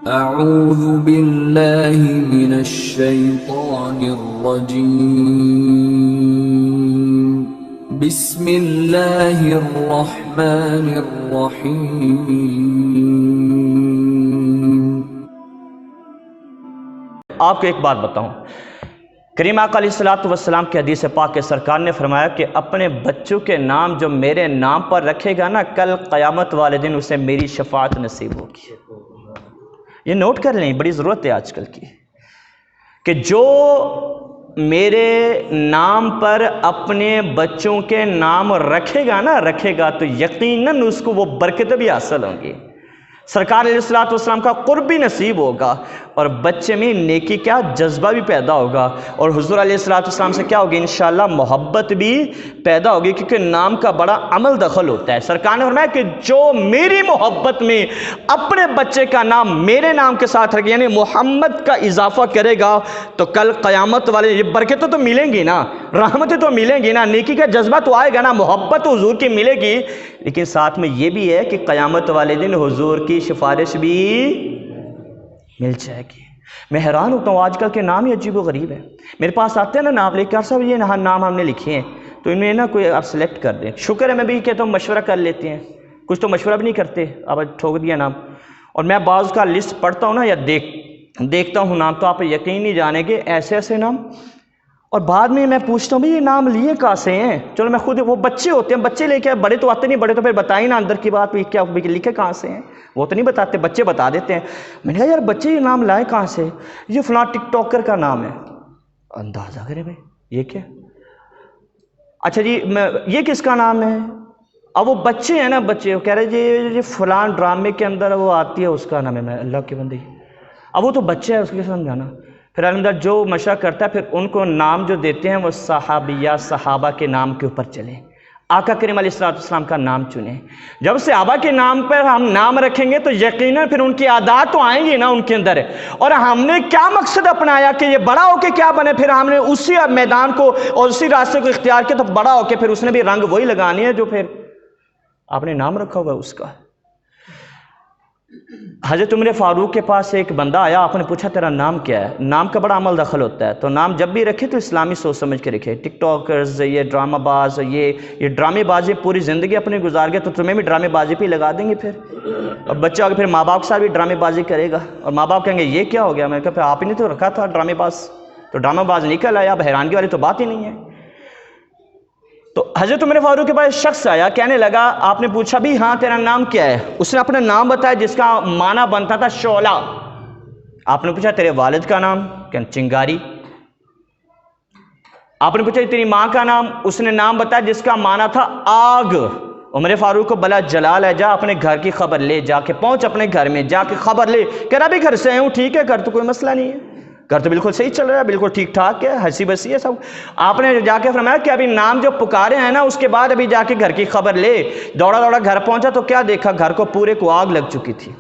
اعوذ باللہ من الشیطان الرجیم بسم اللہ الرحمن الرحیم۔ آپ کو ایک بات بتاؤں، کریم آقا علیہ السلام کی حدیث پاک کے سرکار نے فرمایا کہ اپنے بچوں کے نام جو میرے نام پر رکھے گا نا، کل قیامت والے دن اسے میری شفاعت نصیب ہوگی۔ یہ نوٹ کر لیں، بڑی ضرورت ہے آج کل کی، کہ جو میرے نام پر اپنے بچوں کے نام رکھے گا تو یقیناً اس کو وہ برکتیں بھی حاصل ہوں گی، سرکار علیہ السلام کا قرب بھی نصیب ہوگا، اور بچے میں نیکی کا جذبہ بھی پیدا ہوگا، اور حضور علیہ السلام سے کیا ہوگی؟ انشاءاللہ محبت بھی پیدا ہوگی، کیونکہ نام کا بڑا عمل دخل ہوتا ہے۔ سرکار نے فرمایا کہ جو میری محبت میں اپنے بچے کا نام میرے نام کے ساتھ رکھے، یعنی محمد کا اضافہ کرے گا، تو کل قیامت والے یہ برکتیں تو ملیں گی نا، رحمتیں تو ملیں گی نا، نیکی کا جذبہ تو آئے گا نا، محبت حضور کی ملے گی، لیکن ساتھ میں یہ بھی ہے کہ قیامت والے دن حضور کی سفارش بھی مل جائے گی۔ میں حیران ہوتا ہوں، آج کل کے نام ہی عجیب و غریب ہیں۔ میرے پاس آتے ہیں نا نام لے کر، صاحب یہ نام ہم نے لکھے ہیں، تو ان میں نا کوئی آپ سلیکٹ کر دیں۔ شکر ہے میں بھی کہتا ہوں مشورہ کر لیتے ہیں، کچھ تو مشورہ بھی نہیں کرتے، اب ٹھوک دیا نام۔ اور میں بعض کا لسٹ پڑھتا ہوں نا یا دیکھتا ہوں نام، تو آپ یقین نہیں جانیں گے ایسے ایسے نام، اور بعد میں میں پوچھتا ہوں بھئی یہ نام لیے کہاں سے ہیں؟ چلو میں خود، وہ بچے ہوتے ہیں، بچے لے کے بڑے تو آتے نہیں، بڑے تو پھر بتائیں نا اندر کی بات، کیا لکھے کہاں سے ہیں؟ وہ تو نہیں بتاتے، بچے بتا دیتے ہیں۔ میں نے کہا یار بچے یہ نام لائے کہاں سے؟ یہ فلاں ٹک ٹاکر کا نام ہے۔ اندازہ کرے بھائی یہ کیا؟ اچھا جی یہ کس کا نام ہے؟ اب وہ بچے ہیں نا، بچے وہ کہہ رہے جی فلاں ڈرامے کے اندر وہ آتی ہے، اس کا نام ہے۔ میں اللہ کے بندے، اب وہ تو بچے ہے، اس کے سمجھانا۔ پھر الحمدللہ جو مشورہ کرتا ہے، پھر ان کو نام جو دیتے ہیں وہ صحابیہ صحابہ کے نام کے اوپر چلیں، آقا کریم علیہ السلام کا نام چنیں۔ جب صحابہ کے نام پر ہم نام رکھیں گے تو یقیناً پھر ان کی عادات تو آئیں گی نا ان کے اندر، اور ہم نے کیا مقصد اپنایا کہ یہ بڑا ہو کے کیا بنے، پھر ہم نے اسی میدان کو اور اسی راستے کو اختیار کیا، تو بڑا ہو کے پھر اس نے بھی رنگ وہی لگانی ہے جو پھر آپ نے نام رکھا ہوگا اس کا۔ حضرت عمر فاروق کے پاس ایک بندہ آیا، آپ نے پوچھا تیرا نام کیا ہے؟ نام کا بڑا عمل دخل ہوتا ہے، تو نام جب بھی رکھے تو اسلامی سوچ سمجھ کے رکھے۔ ٹک ٹاکرز، یہ ڈرامہ باز، یہ ڈرامے بازی پوری زندگی اپنی گزار گئے، تو تمہیں بھی ڈرامے بازی پہ لگا دیں گے پھر، اور بچہ آگے پھر ماں باپ کے ساتھ بھی ڈرامے بازی کرے گا، اور ماں باپ کہیں گے یہ کیا ہو گیا؟ میں کہا پھر آپ ہی نے تو رکھا تھا ڈرامے باز، تو ڈرامہ باز نکل آیا، اب حیرانگی والی تو بات ہی نہیں ہے۔ تو حضرت عمر فاروق کے پاس شخص آیا، کہنے لگا، آپ نے پوچھا بھی ہاں تیرا نام کیا ہے؟ اس نے اپنا نام بتایا جس کا معنی بنتا تھا شعلہ۔ آپ نے پوچھا تیرے والد کا نام؟ کہنے چنگاری۔ آپ نے پوچھا تیری ماں کا نام؟ اس نے نام بتایا جس کا معنی تھا آگ۔ عمر فاروق کو بلا جلال ہے، جا اپنے گھر کی خبر لے، جا کے پہنچ اپنے گھر میں، جا کے خبر لے، کہہ رہا بھی گھر سے ہوں، ٹھیک ہے گھر تو کوئی مسئلہ نہیں ہے، گھر تو بالکل صحیح چل رہا ہے، بالکل ٹھیک ٹھاک ہے، ہنسی بسی ہے سب۔ آپ نے جا کے فرمایا کہ ابھی نام جو پکارے ہیں نا، اس کے بعد ابھی جا کے گھر کی خبر لے۔ دوڑا دوڑا گھر پہنچا تو کیا دیکھا؟ گھر کو پورے کو آگ لگ چکی تھی،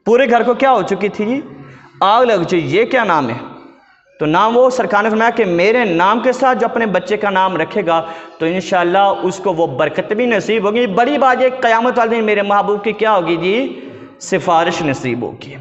پورے گھر کو کیا ہو چکی تھی؟ آگ لگ چکی۔ یہ کیا نام ہے؟ تو نام وہ سرکار نے فرمایا کہ میرے نام کے ساتھ جو اپنے بچے کا نام رکھے گا تو انشاءاللہ اس کو وہ برکت بھی نصیب ہوگی۔ بڑی بات یہ قیامت والے دن میرے محبوب کی کیا ہوگی جی؟ سفارش نصیب ہوگی۔